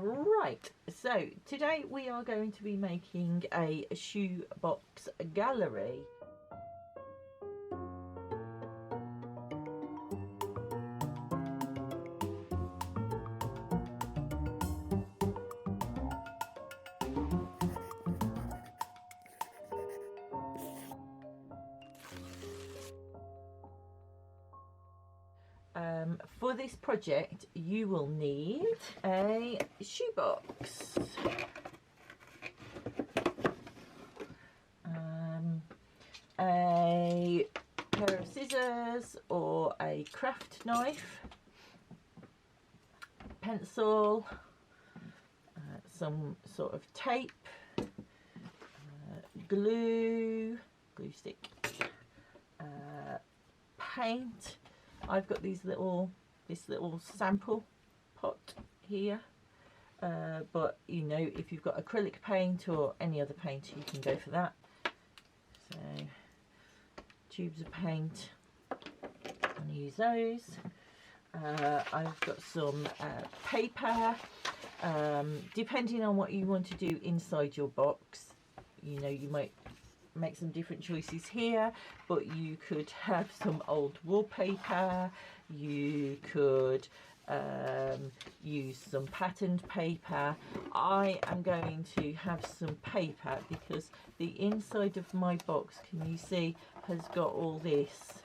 Right, so today we are going to be making a shoebox gallery. For this project you will need a shoebox, a pair of scissors or a craft knife, pencil, some sort of tape, glue stick, paint. I've got this little sample pot here, but you know, if you've got acrylic paint or any other paint, you can go for that. So tubes of paint, I'm going to use those. I've got some paper. Depending on what you want to do inside your box, you know, you might make some different choices here, but you could have some old wallpaper, you could use some patterned paper. I am going to have some paper because the inside of my box, can you see, has got all this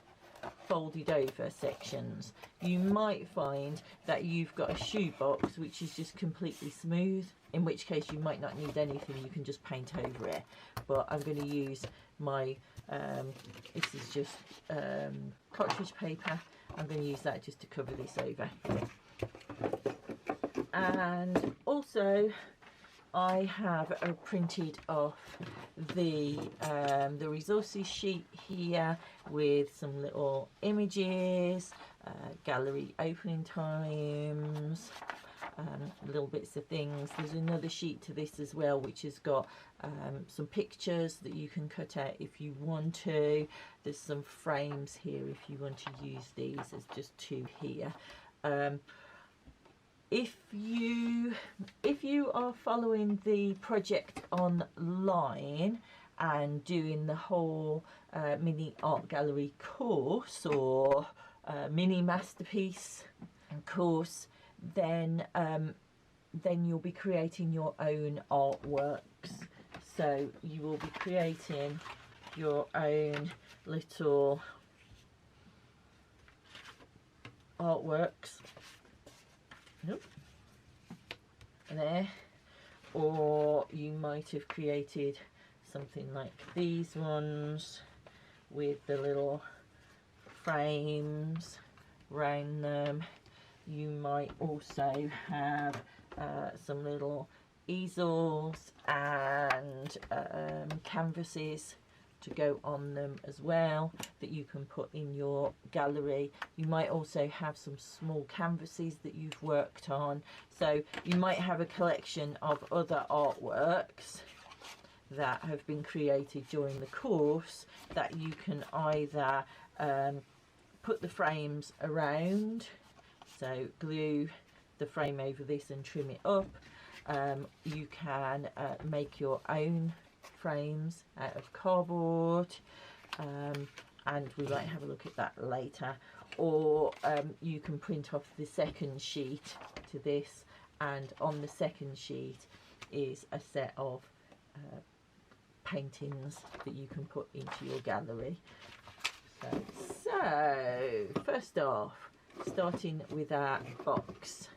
folded over sections. You might find that you've got a shoebox which is just completely smooth, in which case you might not need anything, you can just paint over it. But I'm going to use my this is just cartridge paper. I'm going to use that just to cover this over. And also I have printed off the resources sheet here with some little images, gallery opening times, little bits of things. There's another sheet to this as well which has got some pictures that you can cut out if you want to. There's some frames here if you want to use these. There's just two here. If you are following the project online and doing the whole mini art gallery course or mini masterpiece course, then you'll be creating your own artworks. So you will be creating your own little artworks. Nope. There, or you might have created something like these ones with the little frames around them. You might also have some little easels and canvases to go on them as well that you can put in your gallery. You might also have some small canvases that you've worked on, so you might have a collection of other artworks that have been created during the course that you can either put the frames around, so glue the frame over this and trim it up. You can make your own frames out of cardboard, and we might have a look at that later. Or you can print off the second sheet to this, and on the second sheet is a set of paintings that you can put into your gallery. So first off, starting with our box.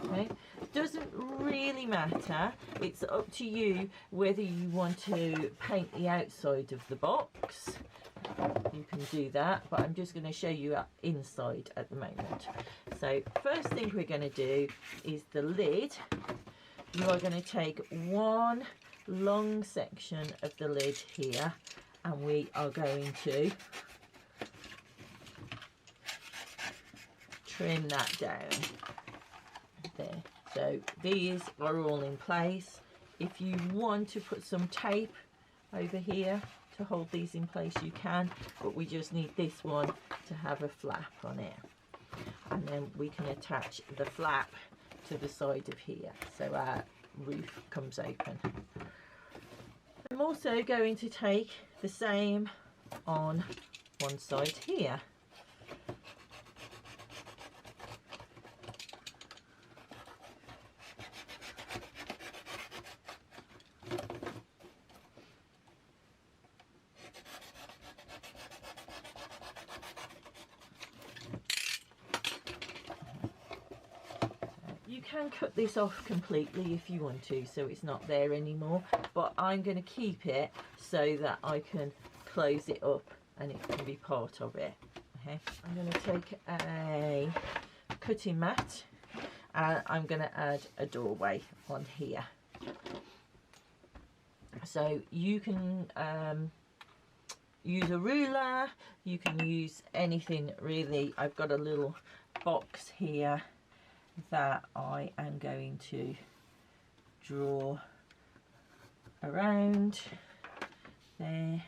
Okay, doesn't really matter, it's up to you whether you want to paint the outside of the box. You can do that, but I'm just going to show you inside at the moment. So first thing we're going to do is the lid. You are going to take one long section of the lid here, and we are going to trim that down. There. So these are all in place. If you want to put some tape over here to hold these in place, you can, but we just need this one to have a flap on it, and then we can attach the flap to the side of here, so our roof comes open. I'm also going to take the same on one side here. You can cut this off completely if you want to, so it's not there anymore, but I'm going to keep it so that I can close it up and it can be part of it. Okay, I'm going to take a cutting mat and I'm going to add a doorway on here. So you can use a ruler, you can use anything really. I've got a little box here that I am going to draw around there.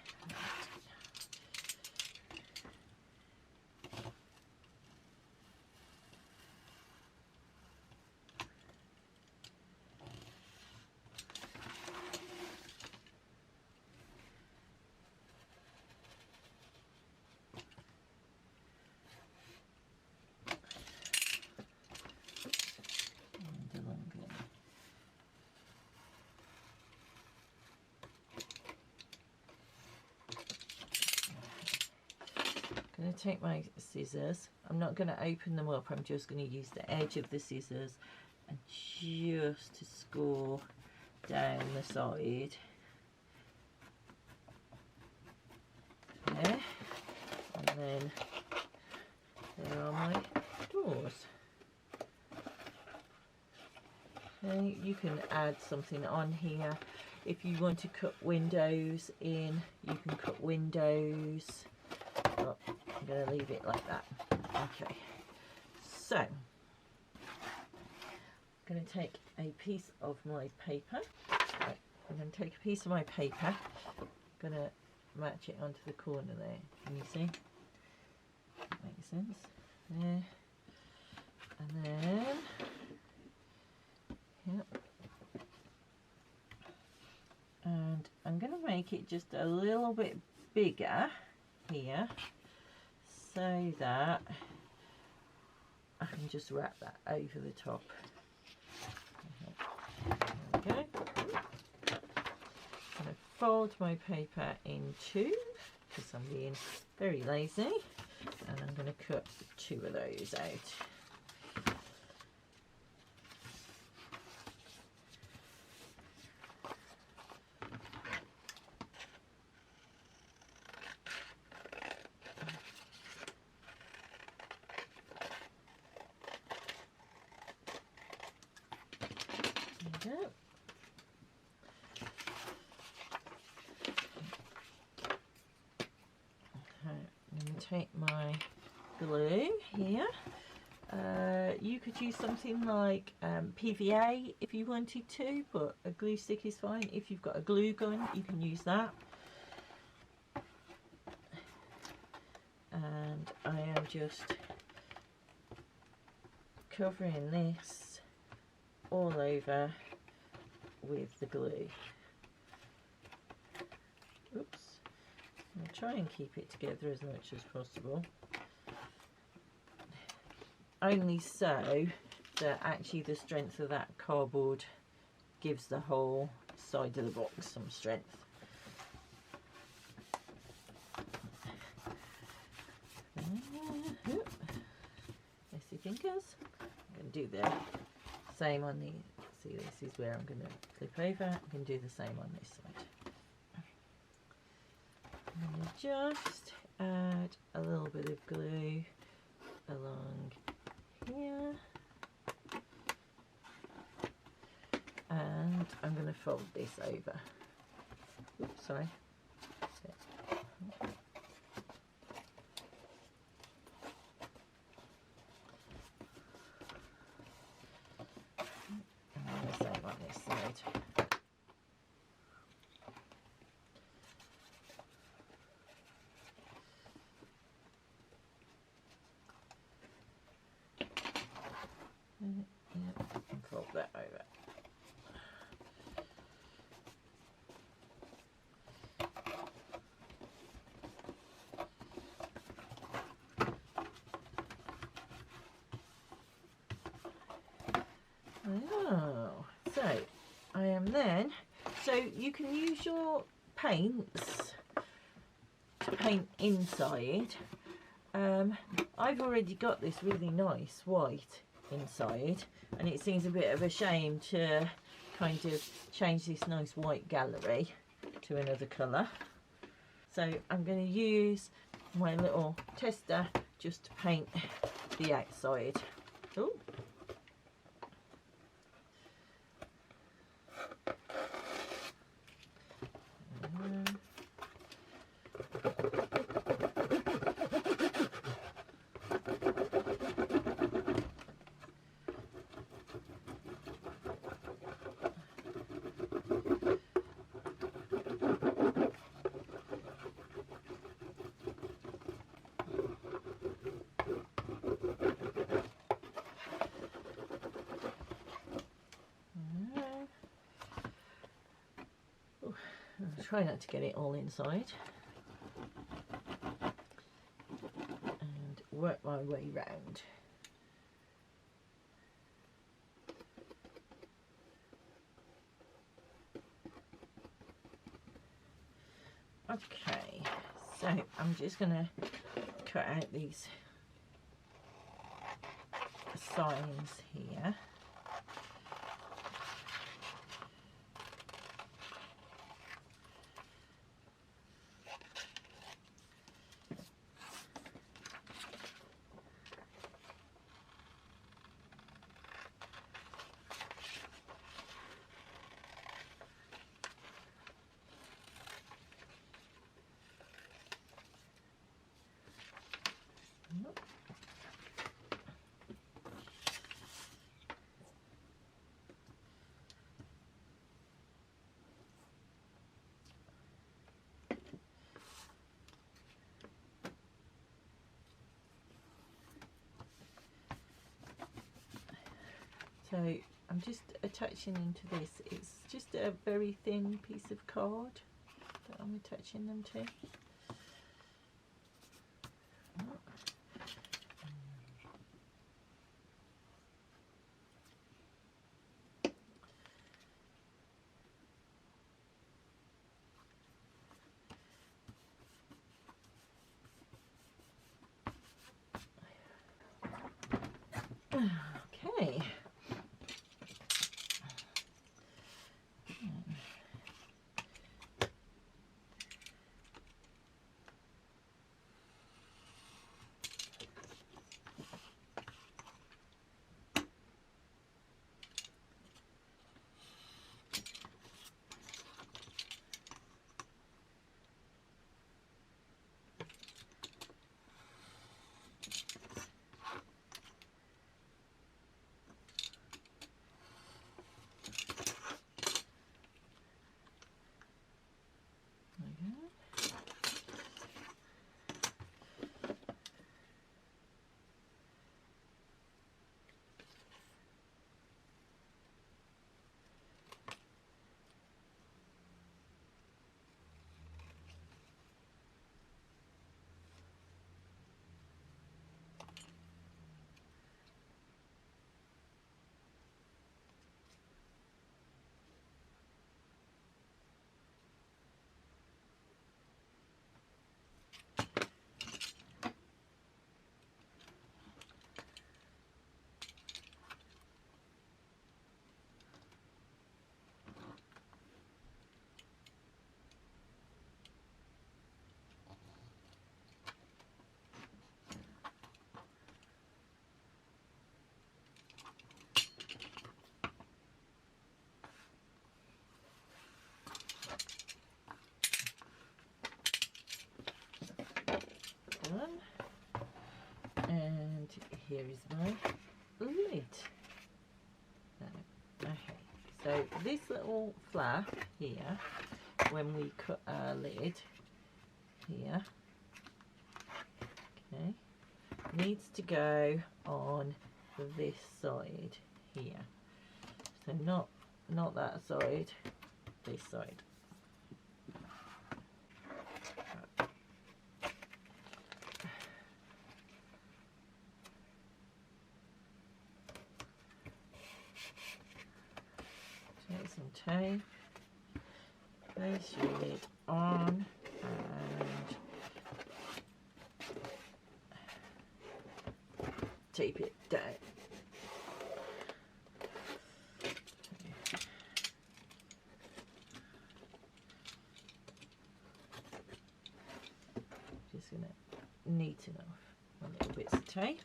I'm going to take my scissors. I'm not going to open them up, I'm just going to use the edge of the scissors and just to score down the side there, and then there are my doors. Okay, you can add something on here. If you want to cut windows in, you can cut windows. Oh, I'm going to leave it like that. Okay, so I'm going to take a piece of my paper. Right, I'm going to take a piece of my paper. I'm going to match it onto the corner there. Can you see? That makes sense. There. And then, yep. And I'm going to make it just a little bit bigger here, so that I can just wrap that over the top. There we go. I'm going to fold my paper in two because I'm being very lazy, and I'm going to cut two of those out. There we go. I'm going to take my glue here. You could use something like PVA if you wanted to, but a glue stick is fine. If you've got a glue gun, you can use that. And I am just covering this all over with the glue. Oops. I'll try and keep it together as much as possible. Only so that actually the strength of that cardboard gives the whole side of the box some strength. Messy fingers. I'm going to do the same on the, see, this is where I'm going to flip over. I'm going to do the same on this side. I'm going to just add a little bit of glue along here, and I'm going to fold this over. Oops, sorry. And the same on this side. Yep, Oh, so I am then, so you can use your paints to paint inside. I've already got this really nice white inside, and it seems a bit of a shame to kind of change this nice white gallery to another colour. So I'm going to use my little tester just to paint the outside. Ooh. I'll try not to get it all inside and work my way round. Okay, so I'm just going to cut out these signs here. So I'm just attaching into this. It's just a very thin piece of card that I'm attaching them to. Okay. And here is my lid. Okay, so this little flap here, when we cut our lid here, okay, needs to go on this side here. So not that side, this side. Get some tape, place your lid on, and tape it down. Just going to neaten off my little bits of tape.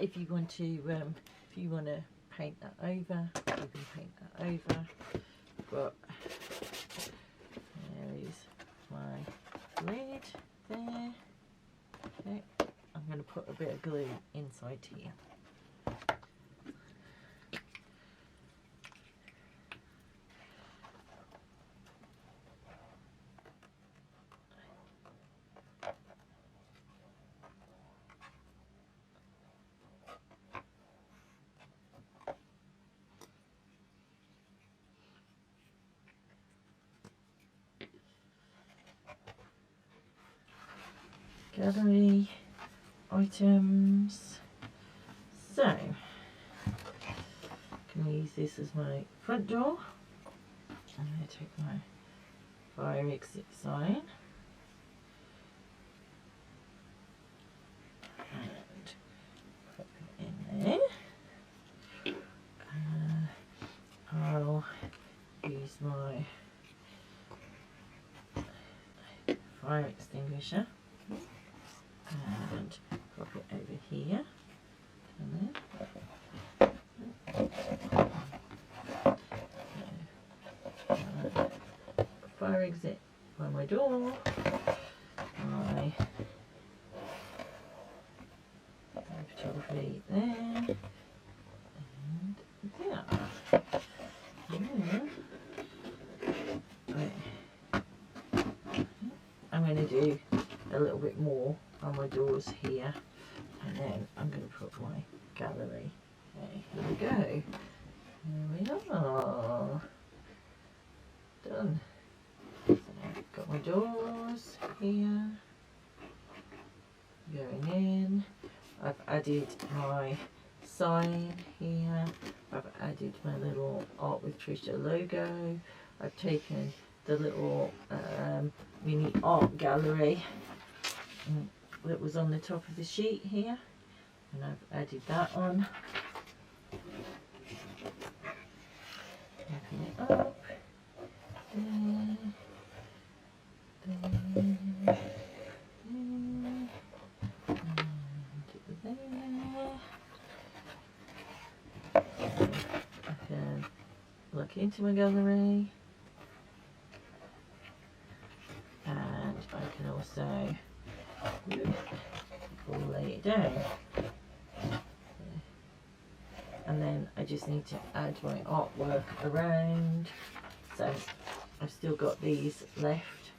If you want to paint that over, you can paint that over. But there is my lid there. Okay, I'm going to put a bit of glue inside here. Gallery items. So I'm going to use this as my front door. I'm going to take my fire exit sign and put it in there. I'll use my fire extinguisher and pop it over here, and then fire exit by my door, my photography there, and there. I'm going to do a little bit more on my doors here, and then I'm going to put my gallery. Okay, here we go. Here we are. Done. So now I've got my doors here going in. I've added my sign here. I've added my little Art with Trisha logo. I've taken the little mini art gallery that was on the top of the sheet here, and I've added that on. Open it up. There. There. I can look into my gallery, and I can also lay it down, and then I just need to add my artwork around. So I've still got these left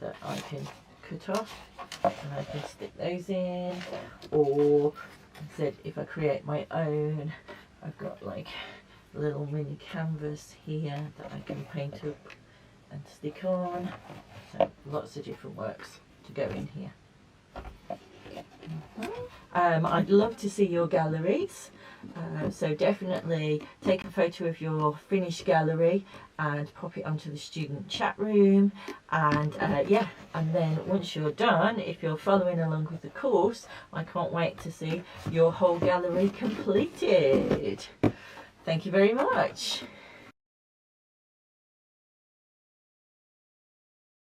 that I can cut off, and I can stick those in, or instead if I create my own, I've got like a little mini canvas here that I can paint up and stick on. So lots of different works to go in here. I'd love to see your galleries, so definitely take a photo of your finished gallery and pop it onto the student chat room, and yeah, and then once you're done, if you're following along with the course, I can't wait to see your whole gallery completed. Thank you very much.